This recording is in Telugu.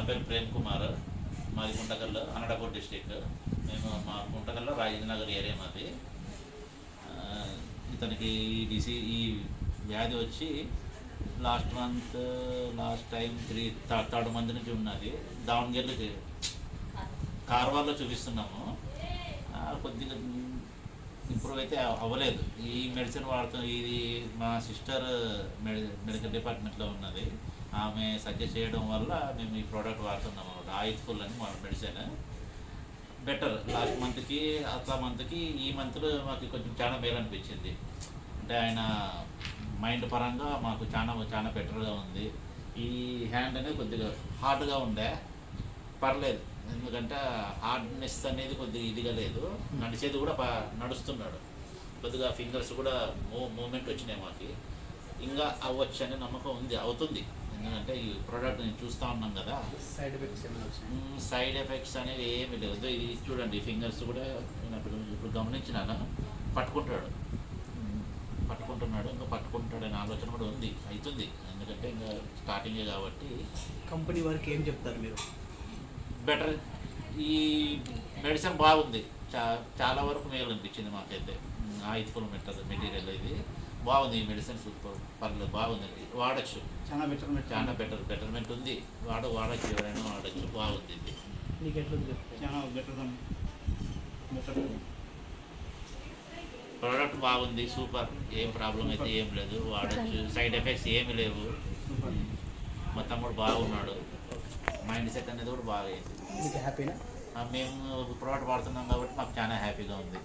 పేరు ప్రేమ్ కుమార్, మాది గుంటకల్, అన్నడపూర్ డిస్టిక్. మేము మా గుంటకల్లో రాజేంద్ర నగర్ ఏరియా మాది. ఇతనికి ఈ వ్యాధి వచ్చి లాస్ట్ టైం థర్డ్ మంత్ నుంచి ఉన్నది. దావణగిరిలో కార్వార్లో చూపిస్తున్నాము. కొద్దిగా ఇంప్రూవ్ అయితే అవ్వలేదు. ఈ మెడిసిన్ ఇది మా సిస్టర్ మెడికల్ డిపార్ట్మెంట్లో ఉన్నది. ఆమె సజెస్ట్ చేయడం వల్ల మేము ఈ ప్రోడక్ట్ వాడుతున్నాము అన్నమాట. ఆయిల్ఫుల్ అని మా మెడిసిన్ బెటర్. లాస్ట్ మంత్కి మంత్కి ఈ మంత్లో మాకు కొంచెం చాలా మేలు అనిపించింది. అంటే ఆయన మైండ్ పరంగా మాకు చాలా బెటర్గా ఉంది. ఈ హ్యాండ్ అనేది కొద్దిగా హార్డ్గా ఉండే, పర్లేదు. ఎందుకంటే హార్డ్నెస్ అనేది కొద్దిగా ఇదిగా లేదు. నడిచేది కూడా నడుస్తున్నాడు. కొద్దిగా ఫింగర్స్ కూడా మూమెంట్ వచ్చినాయి. మాకు ఇంకా అవ్వచ్చు అనే నమ్మకం ఉంది, అవుతుంది. ఎందుకంటే ఈ ప్రోడక్ట్ నేను చూస్తూ ఉన్నాం కదా. సైడ్ ఎఫెక్ట్స్ అనేవి ఏమి లేదు. ఇది చూడండి, ఫింగర్స్ కూడా నేను ఇప్పుడు గమనించినాను. పట్టుకుంటున్నాడు ఇంకా పట్టుకుంటాడనే ఆలోచన కూడా ఉంది, అవుతుంది. ఎందుకంటే ఇంకా స్టార్టింగే కాబట్టి. కంపెనీ వారికి ఏం చెప్తారు మీరు? బెటర్. ఈ మెడిసిన్ బాగుంది, చాలా వరకు మేలు అనిపించింది మాకైతే. ఆయిల్ఫుల్ మెటీరియల్ ఇది బాగుంది. ఈ మెడిసిన్ సూపర్, పర్లేదు, బాగుంది, వాడచ్చు. చాలా బెటర్మెంట్ ఉంది. వాడచ్చు, ఎవరైనా వాడచ్చు, బాగుంది. ఇది మీకు ఎట్లా? చాలా బెటర్ ప్రోడక్ట్ బాగుంది, సూపర్. ఏం ప్రాబ్లం అయితే ఏం లేదు, వాడచ్చు. సైడ్ ఎఫెక్ట్స్ ఏమి లేవు. మా తమ్ముడు బాగున్నాడు. మైండ్ సెట్ అనేది కూడా బాగా అయింది. హ్యాపీనా? మేము ప్రోడక్ట్ వాడుతున్నాం కాబట్టి మాకు చాలా హ్యాపీగా ఉంది.